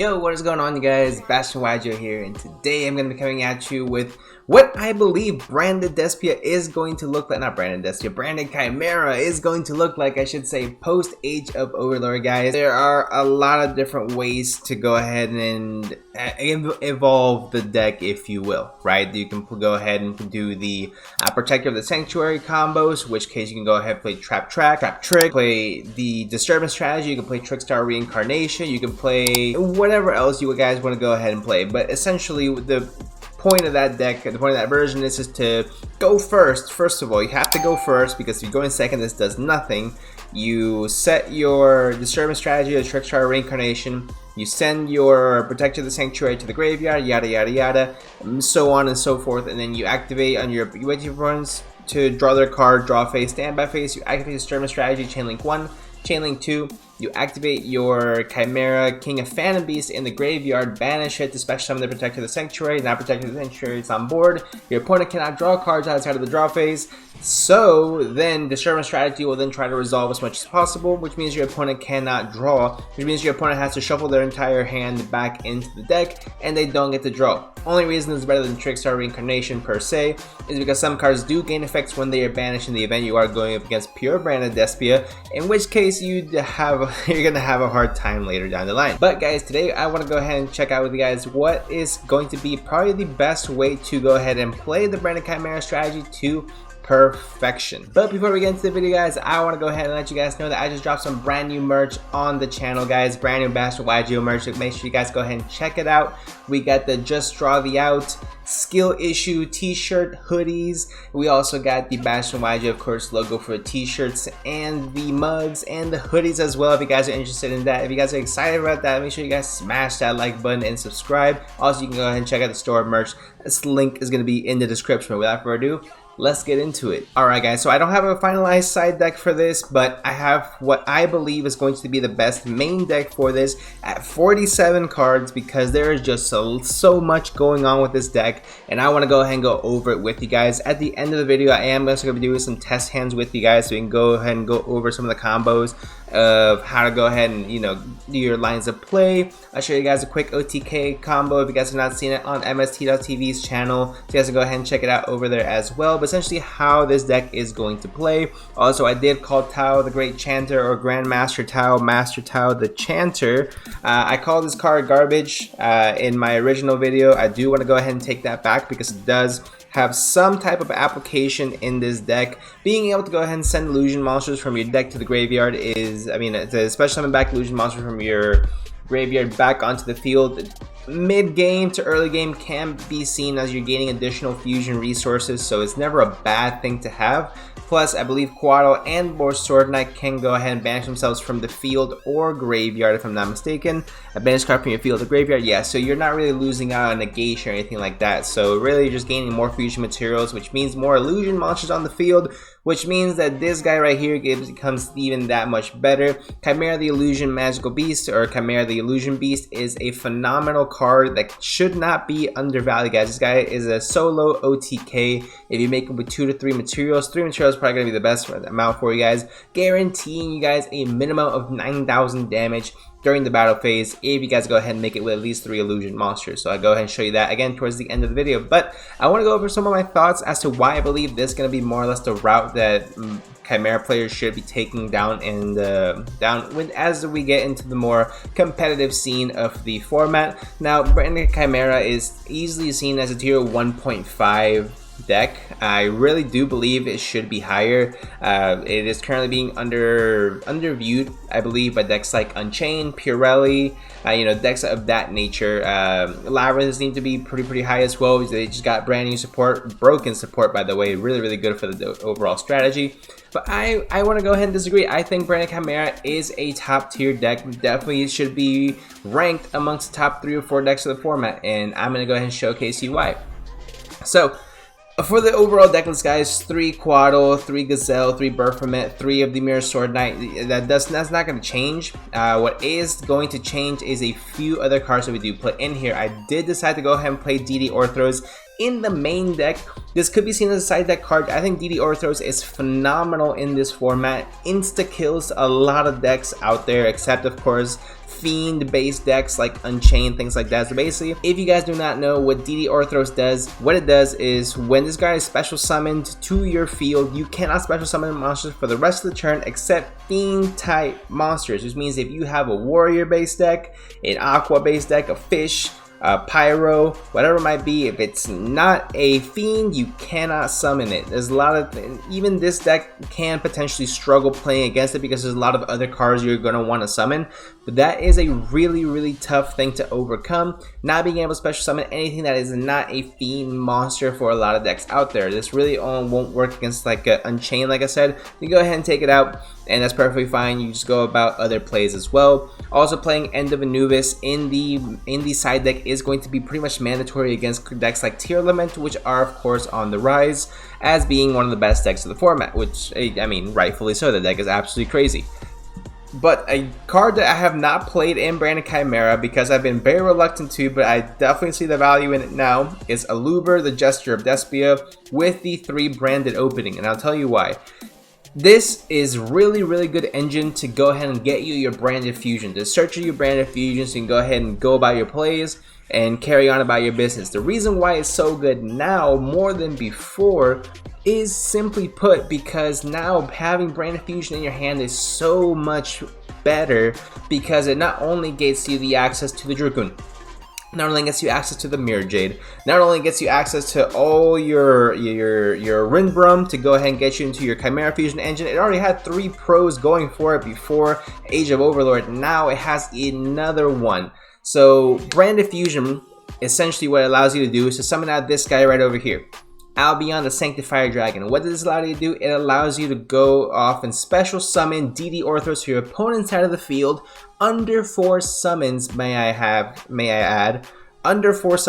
Yo, what is going on, you guys? Bashtianygo here, and today I'm going to be coming at you with what I believe branded Despia is going to look like. Not branded Despia, branded Chimera is going to look like, I should say, post Age of Overlord, guys. There are a lot of different ways to go ahead and evolve the deck, if you will, right? You can go ahead and do the Protector of the Sanctuary combos, which case you can go ahead and play Trap Trick, play the Disturbance strategy, you can play Trickstar Reincarnation, you can play whatever else you guys want to go ahead and play. But essentially, the point of that deck, the point of that version is to go first. First of all, you have to go first, because if you go in second, this does nothing. You set your Disturbance strategy or Trickstar Reincarnation, you send your Protector of the Sanctuary to the graveyard, yada yada yada, so on and so forth, and then you activate on your opponents to draw their card, draw phase, standby phase. You activate Disturbance strategy, Chainlink 1, Chainlink 2, you activate your Chimera, King of Phantom Beast in the graveyard, banish it to special summon the Protector of the Sanctuary. Now Protector of the Sanctuary is on board. Your opponent cannot draw cards outside of the draw phase. So then Disturbance strategy will then try to resolve as much as possible, which means your opponent cannot draw, which means your opponent has to shuffle their entire hand back into the deck, and they don't get to draw. Only reason it's better than Trickstar Reincarnation per se is because some cards do gain effects when they are banished in the event you are going up against pure branded Despia, in which case you're gonna have a hard time later down the line. But guys, today I want to go ahead and check out with you guys what is going to be probably the best way to go ahead and play the branded Chimera strategy to perfection. But before we get into the video, guys, I want to go ahead and let you guys know that I just dropped some brand new merch on the channel, guys. Brand new Bashtianygo merch. So make sure you guys go ahead and check it out. We got the Just Draw the Out skill issue t-shirt, hoodies. We also got the Bashtianygo, of course, logo for the t-shirts and the mugs and the hoodies as well, if you guys are interested in that. If you guys are excited about that, make sure you guys smash that like button and subscribe. Also, you can go ahead and check out the store merch. This link is going to be in the description. Without further ado, let's get into it. Alright guys, so I don't have a finalized side deck for this, but I have what I believe is going to be the best main deck for this at 47 cards, because there is just so much going on with this deck, and I want to go ahead and go over it with you guys. At the end of the video, I am also going to be doing some test hands with you guys, so we can go ahead and go over some of the combos of how to go ahead and, you know, do your lines of play. I'll show you guys a quick OTK combo if you guys have not seen it on MST.tv's channel, so you guys can go ahead and check it out over there as well. But essentially how this deck is going to play. Also, I did call Tao the Great Chanter, or Grandmaster Tao, Master Tao the Chanter. I called this card garbage in my original video. I do want to go ahead and take that back, because it does have some type of application in this deck. Being able to go ahead and send illusion monsters from your deck to the graveyard is, I mean, it's a special summon back illusion monster from your graveyard back onto the field. Mid-game to early game can be seen as you're gaining additional fusion resources, so it's never a bad thing to have. Plus, I believe Quaddle and or Sword Knight can go ahead and banish themselves from the field or graveyard, if I'm not mistaken. A banish card from your field to graveyard, yeah, so you're not really losing out on negation or anything like that. So really, you're just gaining more fusion materials, which means more illusion monsters on the field, which means that this guy right here becomes even that much better. Chimera the Illusion Magical Beast, or Chimera the Illusion Beast, is a phenomenal card that should not be undervalued, guys. This guy is a solo OTK. If you make it with 2 to 3 materials, 3 materials is probably going to be the best amount for you guys, guaranteeing you guys a minimum of 9,000 damage during the battle phase if you guys go ahead and make it with at least 3 illusion monsters. So I'll go ahead and show you that again towards the end of the video. But I want to go over some of my thoughts as to why I believe this is going to be more or less the route that Chimera players should be taking down in the as we get into the more competitive scene of the format. Now, branded Chimera is easily seen as a tier 1.5 deck. I really do believe it should be higher. It is currently being underviewed, I believe, by decks like Unchained, Purelli, you know, decks of that nature. Labyrinth seem to be pretty high as well. They just got brand new support, broken support, by the way, really good for the overall strategy. But I want to go ahead and disagree. I think branded Chimera is a top tier deck. Definitely should be ranked amongst the top 3 or 4 decks of the format, and I'm going to go ahead and showcase you why. So for the overall deck list, guys, 3 Quaddle, 3 Gazelle, 3 Baphomet, 3 of the Mirror Sword Knight. That's not going to change. What is going to change is a few other cards that we do put in here. I did decide to go ahead and play DD Orthros in the main deck. This could be seen as a side deck card. I think DD Orthros is phenomenal in this format. Insta kills a lot of decks out there, except of course fiend based decks like Unchained, things like that. So basically, if you guys do not know what DD Orthros does, what it does is when this guy is special summoned to your field, you cannot special summon monsters for the rest of the turn except fiend type monsters, which means if you have a warrior based deck, an aqua based deck, a fish, pyro, whatever it might be, if it's not a fiend, you cannot summon it. There's a lot of, even this deck can potentially struggle playing against it because there's a lot of other cards you're going to want to summon, but that is a really tough thing to overcome, not being able to special summon anything that is not a fiend monster for a lot of decks out there. This really won't work against like Unchained, like I said. You go ahead and take it out, and that's perfectly fine. You just go about other plays as well. Also, playing End of Anubis in the side deck is going to be pretty much mandatory against decks like Tier Lament, which are of course on the rise as being one of the best decks of the format, which, I mean, rightfully so. The deck is absolutely crazy. But a card that I have not played in Branded Chimera because I've been very reluctant to, but I definitely see the value in it now, is Aluber, the Gesture of Despia, with the 3 branded opening, and I'll tell you why. This is really good engine to go ahead and get you your branded fusion, to search your branded fusions, so you can go ahead and go about your plays and carry on about your business. The reason why it's so good now more than before is simply put because now having branded fusion in your hand is so much better, because it not only gets you the access to the Dragoon, not only gets you access to the Mirror Jade, not only gets you access to all your Rinbrum to go ahead and get you into your Chimera Fusion engine. It already had 3 pros going for it before Age of Overlord. Now it has another one. So Branded Fusion, essentially what it allows you to do is to summon out this guy right over here, Albion the Sanctifier Dragon. What does this allow you to do? It allows you to go off and special summon DD Orthros to your opponent's side of the field under 4 summons, may I add. Under 5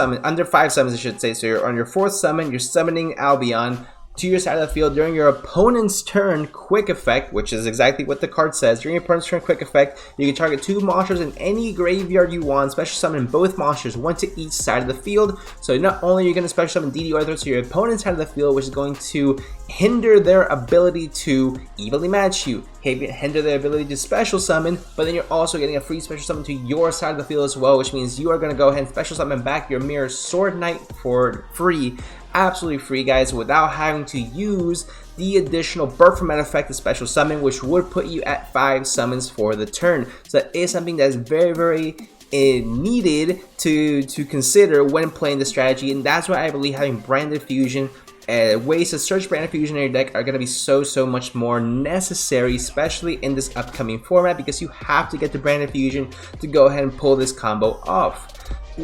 summons I should say. So you're on your 4th summon, you're summoning Albion to your side of the field during your opponent's turn quick effect, which is exactly what the card says. During your opponent's turn quick effect, you can target 2 monsters in any graveyard you want, special summon both monsters, 1 to each side of the field. So not only are you going to special summon DD Orthros to your opponent's side of the field, which is going to hinder their ability to evenly match you, hinder their ability to special summon, but then you're also getting a free special summon to your side of the field as well, which means you are going to go ahead and special summon back your Mirror Sword Knight for free. Absolutely free, guys, without having to use the additional Birth from effect of special summon, which would put you at 5 summons for the turn. So that is something that is very needed to consider when playing the strategy, and that's why I believe having branded fusion, ways to search branded fusion in your deck are going to be so much more necessary, especially in this upcoming format, because you have to get the branded fusion to go ahead and pull this combo off.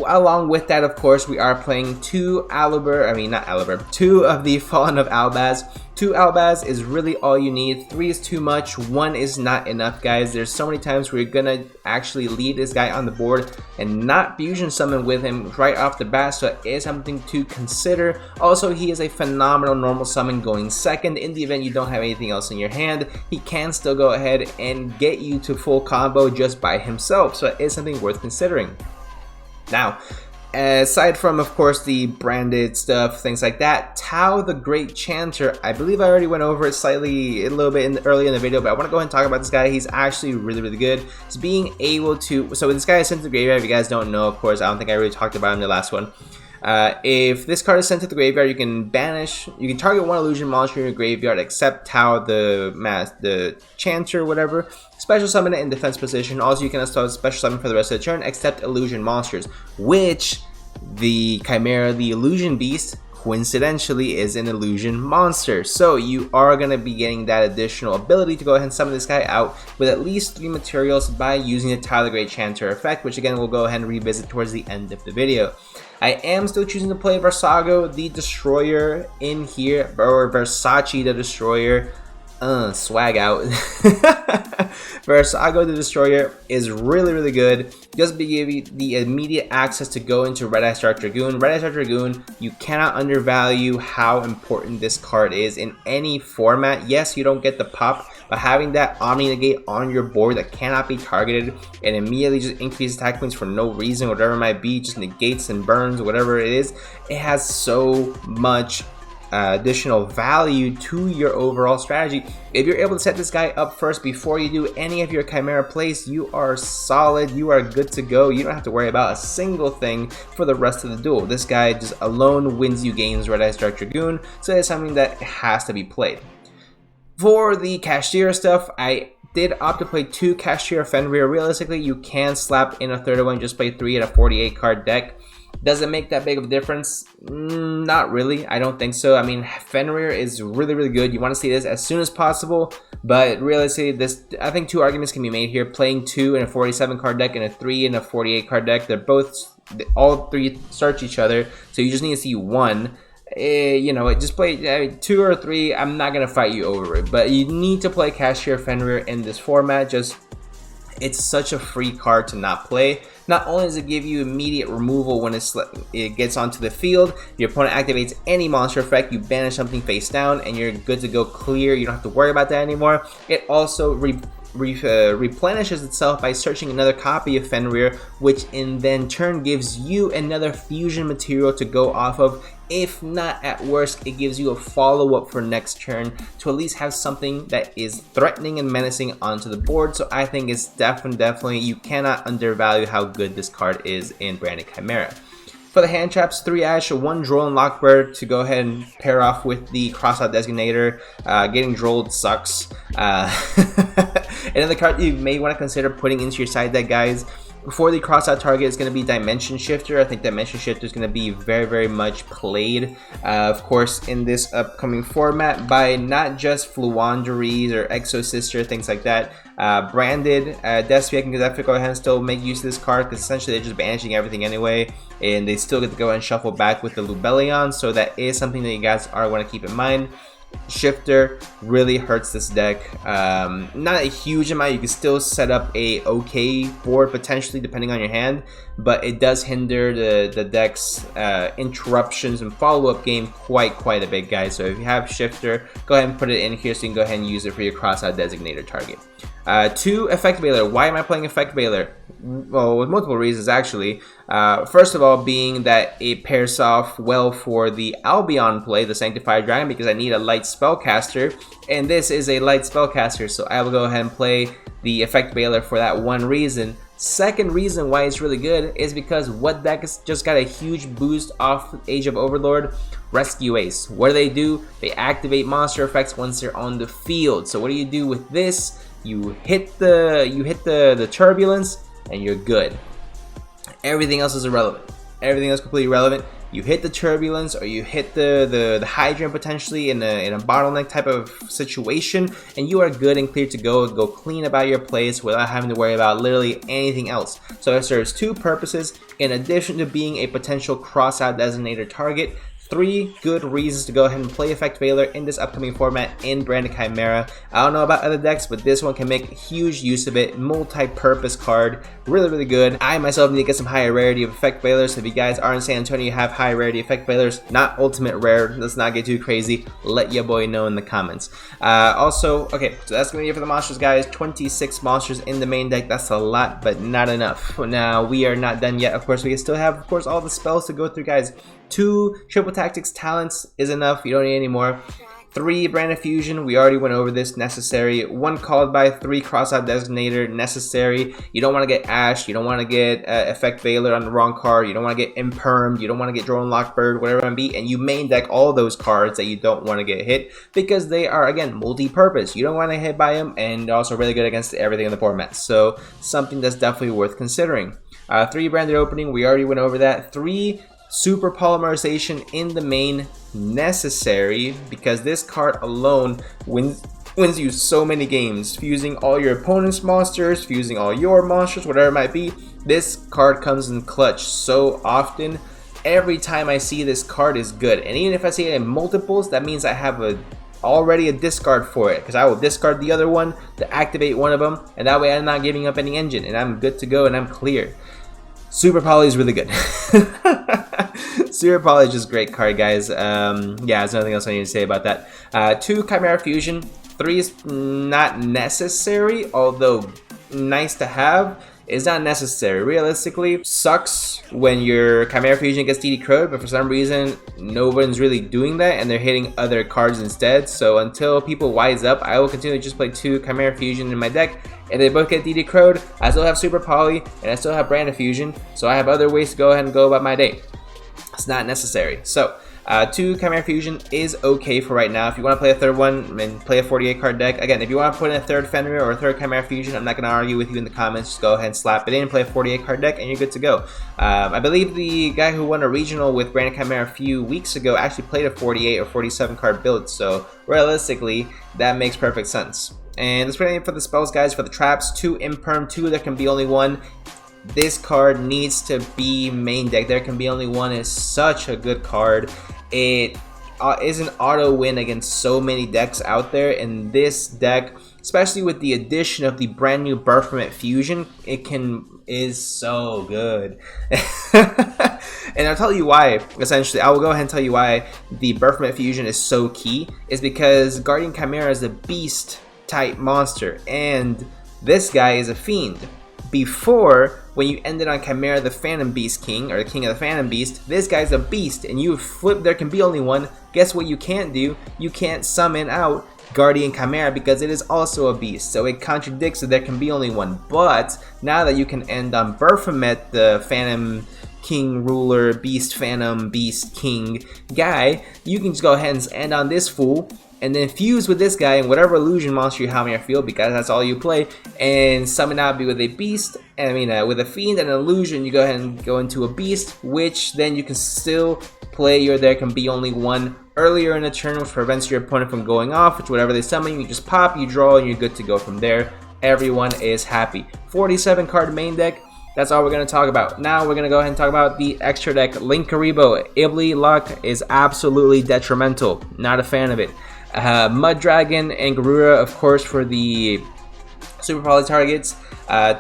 Along with that, of course, we are playing 2 of the Fallen of Albaz. 2 Albaz is really all you need. 3 is too much. 1 is not enough, guys. There's so many times where you're gonna actually leave this guy on the board and not fusion summon with him right off the bat, so it is something to consider. Also, he is a phenomenal normal summon going second. In the event you don't have anything else in your hand, he can still go ahead and get you to full combo just by himself, so it is something worth considering. Now, aside from, of course, the branded stuff, things like that, Tau the Great Chanter, I believe I already went over it a little bit early in the video, but I want to go ahead and talk about this guy. He's actually really good. It's being able to, so this guy is sent to the graveyard. If you guys don't know, of course, I don't think I really talked about him in the last one. If this card is sent to the graveyard, you can target 1 illusion monster in your graveyard except Tau the Chanter, whatever. Special summon it in defense position. Also, you can also special summon for the rest of the turn except illusion monsters, which the Chimera, the Illusion Beast, coincidentally is an illusion monster. So you are going to be getting that additional ability to go ahead and summon this guy out with at least 3 materials by using the Tau the Great Chanter effect, which again we'll go ahead and revisit towards the end of the video. I am still choosing to play Versago the Destroyer in here, or Versace the Destroyer. Swag out. Versago the Destroyer is really good. Just give you the immediate access to go into Red Eye Stark Dragoon. Red Eye Stark Dragoon, you cannot undervalue how important this card is in any format. Yes, you don't get the pop, but having that Omni Negate on your board that cannot be targeted and immediately just increases attack points for no reason, whatever it might be, just negates and burns, whatever it is, it has so much additional value to your overall strategy. If you're able to set this guy up first before you do any of your Chimera plays, you are solid, you are good to go. You don't have to worry about a single thing for the rest of the duel. This guy just alone wins you games Red Eyes Dark Dragoon, so it's something that has to be played. For the Cashier stuff, I did opt to play 2 Cashier Fenrir. Realistically, you can slap in a third one, just play 3 at a 48 card deck. Does it make that big of a difference? Not really. I don't think so. I mean, Fenrir is really, really good. You want to see this as soon as possible, but realistically, I think 2 arguments can be made here. Playing 2 in a 47 card deck and a 3 in a 48 card deck, all 3 search each other, so you just need to see 1. You know, just play 2 or 3. I'm not gonna fight you over it, but you need to play Cashier Fenrir in this format. It's such a free card to not play. Not only does it give you immediate removal when it gets onto the field, your opponent activates any monster effect, you banish something face down, and you're good to go clear. You don't have to worry about that anymore. It also replenishes itself by searching another copy of Fenrir, which in then turn gives you another fusion material to go off of. If not, at worst, it gives you a follow-up for next turn to at least have something that is threatening and menacing onto the board. So I think it's definitely, you cannot undervalue how good this card is in Branded Chimera. For the hand traps, 3 Ash, 1 Droll and Lockbird to go ahead and pair off with the Crossout Designator. Getting Drolled sucks. Another card you may want to consider putting into your side deck, guys. For the crossout target is going to be Dimension Shifter. I think Dimension Shifter is going to be very, very much played, of course, in this upcoming format by not just Fluanderies or Exo Sister, things like that. Branded Despia can definitely go ahead and still make use of this card because essentially they're just banishing everything anyway, and they still get to go ahead and shuffle back with the Lubellion, so that is something that you guys are going to keep in mind. Shifter really hurts this deck. Not a huge amount. You can still set up a okay board potentially depending on your hand, but it does hinder the deck's interruptions and follow-up game quite a bit, guys. So if you have Shifter, go ahead and put it in here so you can go ahead and use it for your crossout designator target. 2 Effect Veiler. Why am I playing Effect Veiler? Well, with multiple reasons actually. First of all, being that it pairs off well for the Albion play, the Sanctified Dragon, because I need a light spellcaster, and this is a light spellcaster, so I will go ahead and play the Effect Veiler for that one reason. Second reason why it's really good is because what deck has just got a huge boost off Age of Overlord? Rescue Ace. What do? They activate monster effects once they're on the field. So what do you do with this? You hit the Turbulence, and you're good. Everything else is irrelevant. Everything else completely irrelevant. You hit the Turbulence, or you hit the Hydrant potentially in a bottleneck type of situation, and you are good and clear to go clean about your plays without having to worry about literally anything else. So it serves 2 purposes in addition to being a potential crossout designator target. 3 good reasons to go ahead and play Effect Veiler in this upcoming format in Branded Chimera. I don't know about other decks, but this one can make huge use of it. Multi-purpose card, really good. I myself need to get some higher rarity of Effect Veilers. So if you guys are in San Antonio, you have high rarity Effect Veilers, not ultimate rare. Let's not get too crazy. Let your boy know in the comments. Also, okay, so that's gonna be it for the monsters, guys. 26 monsters in the main deck. That's a lot, but not enough. Now we are not done yet. Of course, we still have, of course, all the spells to go through, guys. 2 Triple Tactics talents is enough. You don't need any more. 3 Branded Fusion, we already went over this, necessary. 1 Called By, 3 Crossout Designator, necessary. You don't want to get Ash, you don't want to get Effect Veiler on the wrong card, you don't want to get Impermed, you don't want to get Drone Lockbird, whatever it might be, and you main deck all those cards that you don't want to get hit because they are, again, multi-purpose. You don't want to hit by them, and they're also really good against everything in the format. So, something that's definitely worth considering. 3 Branded Opening, we already went over that. 3 Super Polymerization in the main, necessary, because this card alone wins you so many games, fusing all your opponent's monsters, fusing all your monsters, whatever it might be. This card comes in clutch so often. Every time I see this card is good, and even if I see it in multiples, that means I have already a discard for it, because I will discard the other one to activate one of them, and that way I'm not giving up any engine, and I'm good to go, and I'm clear. Super Poly is really good. Super Poly is just a great card, guys. Yeah, there's nothing else I need to say about that. 2 Chimera Fusion. 3 is not necessary, although nice to have. is not necessary. Realistically, sucks when your Chimera Fusion gets DD crowed, but for some reason, no one's really doing that and they're hitting other cards instead. So until people wise up, I will continue to just play 2 Chimera Fusion in my deck. And they both get DD crowed, I still have Super Poly, and I still have Branded Fusion, so I have other ways to go ahead and go about my day. It's not necessary. So, 2 Chimera Fusion is okay for right now. If you want to play a third one, and play a 48 card deck. Again, if you want to put in a third Fenrir or a third Chimera Fusion, I'm not going to argue with you in the comments. Just go ahead and slap it in, play a 48 card deck, and you're good to go. I believe the guy who won a regional with Branded Chimera a few weeks ago actually played a 48 or 47 card build, so realistically, that makes perfect sense. And that's pretty much for the spells, guys. For the traps, 2 Imperm, 2 there can be only 1. This card needs to be main deck. There can be only 1 is such a good card. It is an auto win against so many decks out there, and this deck, especially with the addition of the brand new Baphomet Fusion, is so good. And I'll tell you why. Essentially, I will go ahead and tell you why the Baphomet Fusion is so key. Is because Guardian Chimera is a beast type monster, and this guy is a fiend. Before, when you ended on Chimera the Phantom Beast King, or the King of the Phantom Beast, this guy's a beast, and you flip there can be only 1. Guess what you can't do? You can't summon out Guardian Chimera because it is also a beast, so it contradicts that there can be only 1. But now that you can end on Baphomet, the Phantom King Ruler, Beast Phantom Beast King guy, you can just go ahead and end on this fool, and then fuse with this guy and whatever illusion monster you have in your field, because that's all you play, and summon out with a beast, with a fiend and an illusion. You go ahead and go into a beast, which then you can still play your there can be only 1 earlier in the turn, which prevents your opponent from going off, which whatever they summon, you just pop, you draw, and you're good to go from there. Everyone is happy. 47 card main deck. That's all we're going to talk about. Now we're going to go ahead and talk about the extra deck. Linkaribo, Ibli Luck is absolutely detrimental. Not a fan of it. Mud Dragon and Garura, of course, for the Super Poly targets.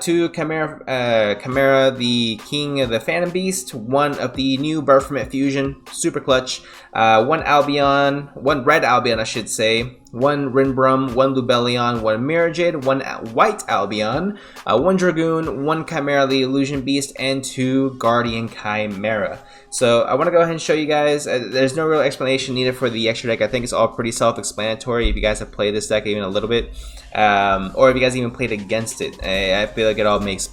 2 Chimera, the King of the Phantom Beast. 1 of the new Baphomet Fusion, super clutch. 1 Albion, 1 Red Albion, I should say. 1 Rinbrum, 1 Lubellion, 1 Mirajade, 1 White Albion, 1 Dragoon, 1 Chimera the Illusion Beast, and 2 Guardian Chimera. So I want to go ahead and show you guys. There's no real explanation needed for the extra deck. I think it's all pretty self-explanatory if you guys have played this deck even a little bit, or if you guys even played against it. I feel like it all makes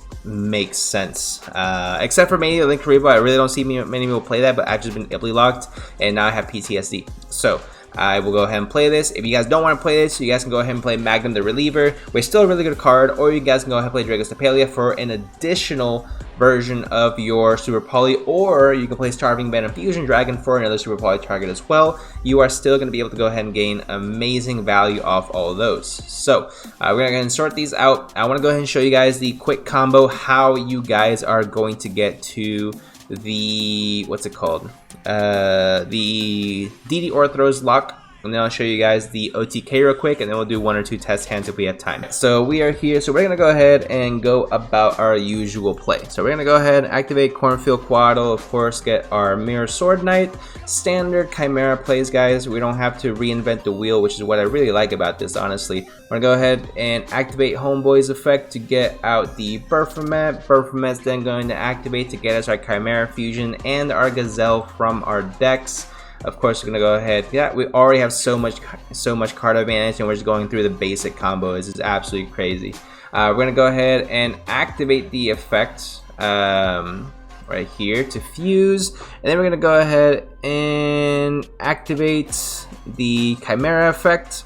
sense, except for maybe Linkaribo. I really don't see many people play that, but I've just been Ibli locked, and now I have PTSD. So I will go ahead and play this. If you guys don't want to play this, you guys can go ahead and play Magnum the Reliever, which is still a really good card, or you guys can go ahead and play Dragos Tapalia for an additional version of your Super Poly, or you can play Starving Venom Fusion Dragon for another Super Poly target as well. You are still going to be able to go ahead and gain amazing value off all of those. So we're going to go ahead and sort these out. I want to go ahead and show you guys the quick combo, how you guys are going to get to the, what's it called? The DD Orthros lock. And then I'll show you guys the OTK real quick, and then we'll do 1 or 2 test hands if we have time. So we are here, so we're gonna go ahead and go about our usual play. So we're gonna go ahead and activate Cornfield Quaddle, of course, get our Mirror Sword Knight. Standard Chimera plays, guys. We don't have to reinvent the wheel, which is what I really like about this, honestly. We're gonna go ahead and activate Homeboy's effect to get out the Baphomet. Baphomet's then going to activate to get us our Chimera Fusion and our Gazelle from our decks. Of course, we're gonna go ahead. Yeah, we already have so much card advantage, and we're just going through the basic combos. It's absolutely crazy. We're gonna go ahead and activate the effect right here to fuse, and then we're gonna go ahead and activate the Chimera effect.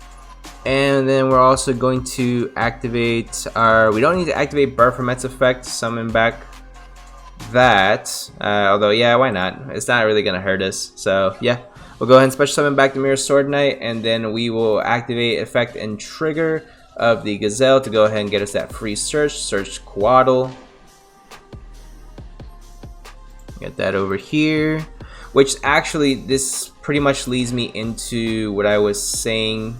And then we're also going to activate our. We don't need to activate Baphomet's effect. Summon back that, although yeah, why not? It's not really gonna hurt us, so yeah, we'll go ahead and special summon back the Mirror Sword Knight, and then we will activate effect and trigger of the Gazelle to go ahead and get us that free search Quaddle. Get that over here, which actually this pretty much leads me into what I was saying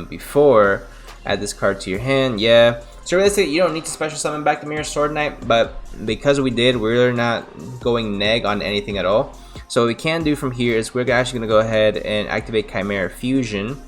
before. Add this card to your hand. Yeah, so realistically, you don't need to special summon back the Mirror Sword Knight, but because we did, we're not going neg on anything at all. So what we can do from here is we're actually going to go ahead and activate Chimera Fusion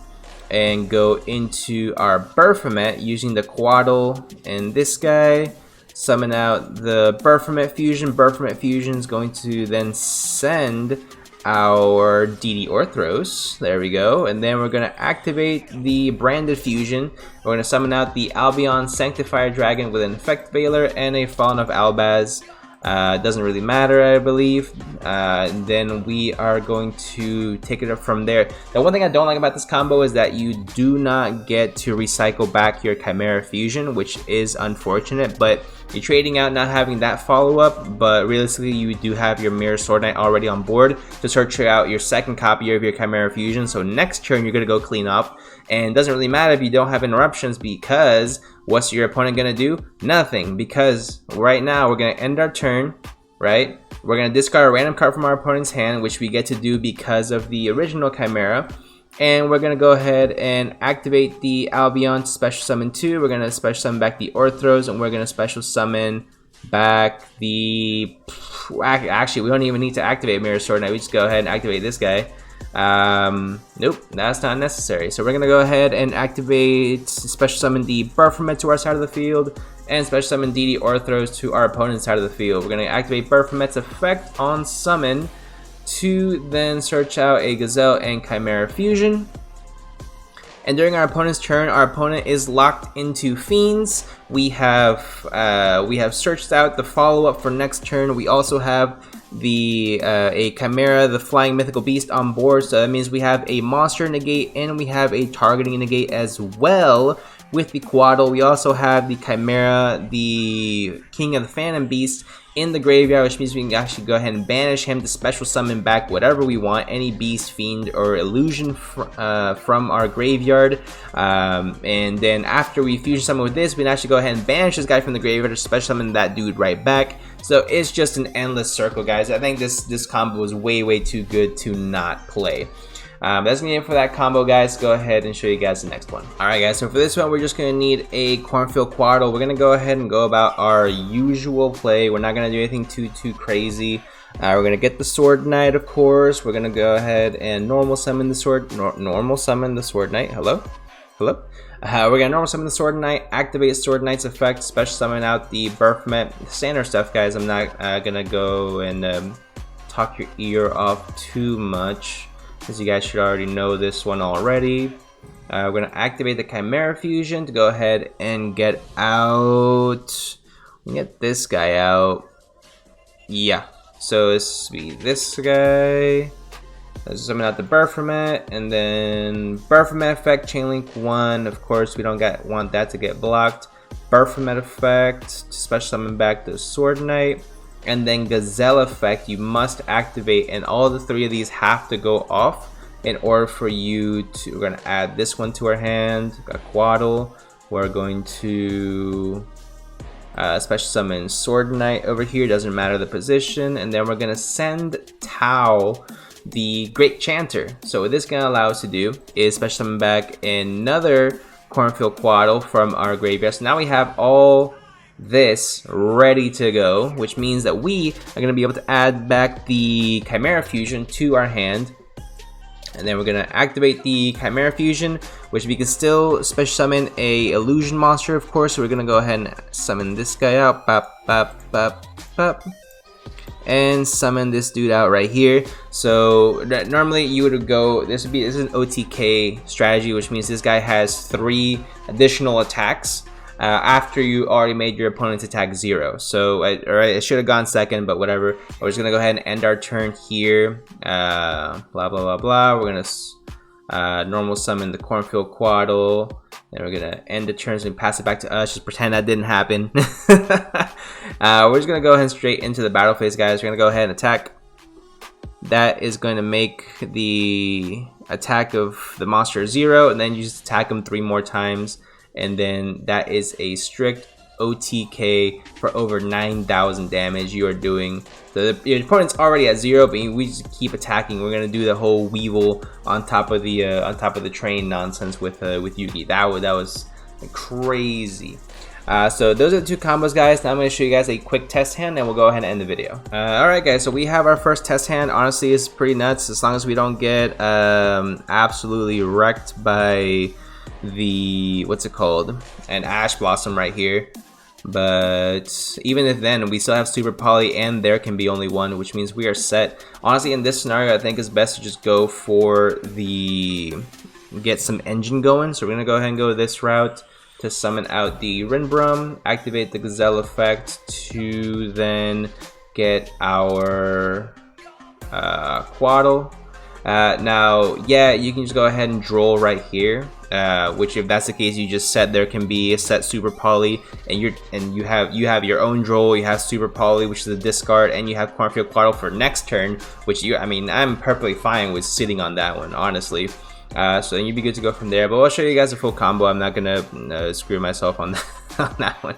and go into our Baphomet using the Quaddle and this guy. summon out the Baphomet Fusion. Baphomet Fusion is going to then send our DD Orthros. There we go. And then we're going to activate the Branded Fusion. We're going to summon out the Albion Sanctifier Dragon with an Effect Veiler and a Fallen of Albaz. Doesn't really matter, I believe. Then we are going to take it up from there. The one thing I don't like about this combo is that you do not get to recycle back your Chimera Fusion, which is unfortunate, but you're trading out not having that follow-up, but realistically you do have your Mirror Sword Knight already on board to search out your second copy of your Chimera Fusion. So next turn you're going to go clean up, and it doesn't really matter if you don't have interruptions, because what's your opponent going to do? Nothing, because right now we're going to end our turn, right? We're going to discard a random card from our opponent's hand, which we get to do because of the original Chimera. And we're going to go ahead and activate the Albion to special summon 2. We're going to special summon back the Orthros, and we're going to special summon back the... Actually, we don't even need to activate Mirror Sword Knight. We just go ahead and activate this guy. Nope, that's not necessary. So we're going to go ahead and activate, special summon the Baphomet to our side of the field, and special summon DD Orthros to our opponent's side of the field. We're going to activate Baphomet's effect on summon to then search out a Gazelle and Chimera Fusion. And during our opponent's turn, our opponent is locked into Fiends. We have searched out the follow-up for next turn. We also have the a Chimera, the Flying Mythical Beast, on board. So that means we have a monster negate and we have a targeting negate as well. With the Quaddle, we also have the Chimera, the King of the Phantom Beast, in the graveyard, which means we can actually go ahead and banish him to special summon back whatever we want, any beast, fiend, or illusion from our graveyard. And then after we fusion summon with this, we can actually go ahead and banish this guy from the graveyard to special summon that dude right back. So it's just an endless circle, guys. I think this combo is way too good to not play. That's gonna be it for that combo, guys. Go ahead and show you guys the next one. Alright, guys, so for this one, we're just gonna need a Cornfield Quaddle. We're gonna go ahead and go about our usual play. We're not gonna do anything too crazy. We're gonna get the Sword Knight, of course. We're gonna go ahead and normal summon the Sword Knight. Hello? We're gonna normal summon the Sword Knight, activate Sword Knight's effect, special summon out the Baphomet. Standard stuff, guys. I'm not gonna go and talk your ear off too much, as you guys should already know this one already. We're going to activate the Chimera Fusion to go ahead and get out. Get this guy out. Yeah. So this will be this guy. Let's summon out the Baphomet, and then Baphomet effect, Chainlink 1. Of course, we don't want that to get blocked. Baphomet effect to special summon back the Sword Knight. And then Gazelle effect, you must activate, and all the three of these have to go off in order for you to. We're going to add this one to our hand, a Quaddle. We're going to special summon Sword Knight over here, doesn't matter the position, and then we're going to send Tau, the Great Chanter. So what this is going to allow us to do is special summon back another Cornfield Quaddle from our graveyard. So now we have all this ready to go, which means that we are going to be able to add back the Chimera Fusion to our hand. And then we're going to activate the Chimera Fusion, which we can still special summon a illusion monster, of course. So we're going to go ahead and summon this guy out, and summon this dude out right here. So normally you would go, this is an OTK strategy, which means this guy has 3 additional attacks after you already made your opponent's attack 0. So it should have gone second, but whatever. We're just gonna go ahead and end our turn here. Blah blah blah blah. We're gonna normal summon the Cornfield Quaddle. Then we're gonna end the turn and pass it back to us. Just pretend that didn't happen. We're just gonna go ahead and straight into the battle phase, guys. We're gonna go ahead and attack. That is going to make the attack of the monster 0, and then you just attack him 3 more times. And then that is a strict OTK for over 9,000 damage you are doing. So your opponent's already at 0, but we just keep attacking. We're gonna do the whole Weevil on top of the train nonsense with Yugi. That was crazy. So those are the 2 combos, guys. Now I'm going to show you guys a quick test hand, and we'll go ahead and end the video. Alright, guys, so we have our first test hand. Honestly, it's pretty nuts, as long as we don't get absolutely wrecked by the, what's it called, an Ash Blossom right here. But even if then, we still have Super Poly and there can be only one, which means we are set. Honestly, in this scenario, I think it's best to just go for the get some engine going. So we're gonna go ahead and go this route to summon out the Rinbrum, activate the Gazelle effect to then get our Quaddle. Now, yeah, you can just go ahead and droll right here. Which, if that's the case, you just set there can be a set Super Poly, and you have your own droll. You have Super Poly, which is a discard, and you have Cornfield Quaddle for next turn. Which I mean, I'm perfectly fine with sitting on that one, honestly. So then you'd be good to go from there. But I'll show you guys a full combo. I'm not gonna screw myself on that one.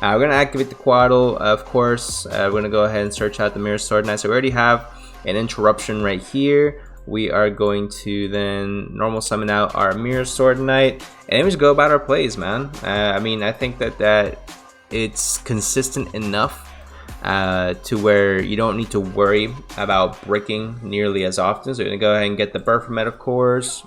We're gonna activate the Quaddle, of course. We're gonna go ahead and search out the Mirror Sword Knight. So we already have an interruption right here. We are going to then normal summon out our Mirror Sword Knight, and then we just go about our plays, man. I mean, I think that it's consistent enough to where you don't need to worry about bricking nearly as often. So we're gonna go ahead and get the Baphomet, of course.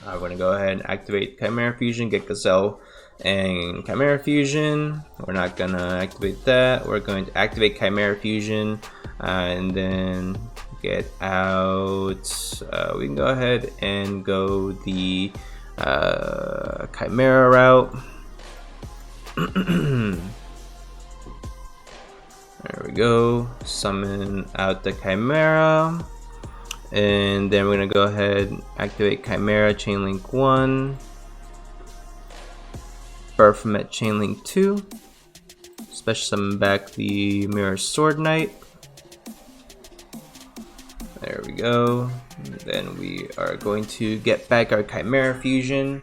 We're gonna go ahead and activate Chimera Fusion, get Gazelle and Chimera Fusion. We're not gonna activate that. We're going to activate Chimera Fusion, and then get out. We can go ahead and go the Chimera route. There we go. Summon out the Chimera, and then we're gonna go ahead and activate Chimera Chainlink 1, Baphomet Chainlink 2, special summon back the Mirror Sword Knight. There we go. And then we are going to get back our Chimera Fusion,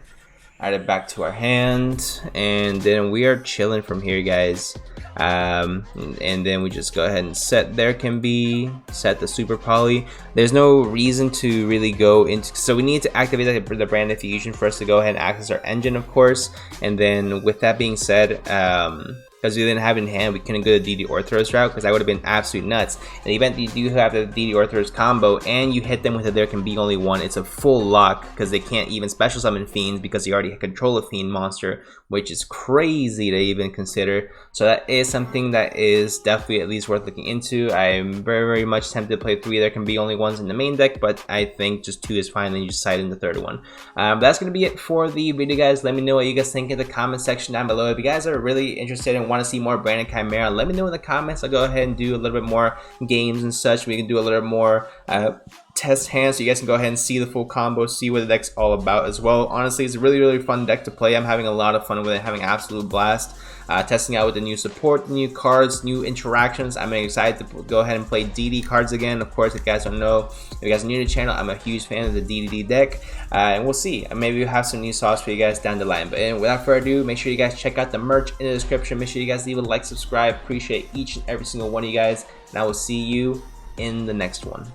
add it back to our hand, and then we are chilling from here, guys. And then we just go ahead and set there can be, set the Super Poly. There's no reason to really go into, so we need to activate the Branded Fusion for us to go ahead and access our engine, of course. And then with that being said, because we didn't have it in hand, we couldn't go the DD Orthros route, because that would have been absolute nuts. In the event that you do have the DD Orthros combo and you hit them with a there can be only one, it's a full lock, because they can't even special summon fiends because you already control a fiend monster, which is crazy to even consider. So that is something that is definitely at least worth looking into. I'm very much tempted to play 3 there can be only ones in the main deck, but I think just 2 is fine, and you decide in the third one. That's gonna be it for the video, guys. Let me know what you guys think in the comment section down below. If you guys are really interested and want to see more Branded Chimera, let me know in the comments. I'll go ahead and do a little bit more games and such. We can do a little bit more test hands, so you guys can go ahead and see the full combo, see what the deck's all about as well. Honestly, it's a really fun deck to play. I'm having a lot of fun with it, having an absolute blast. Testing out with the new support, new cards, new interactions. I'm excited to go ahead and play DD cards again. Of course, if you guys don't know, if you guys are new to the channel, I'm a huge fan of the DDD deck. And we'll see. Maybe we'll have some new sauce for you guys down the line. But without further ado, make sure you guys check out the merch in the description. Make sure you guys leave a like, subscribe. Appreciate each and every single one of you guys. And I will see you in the next one.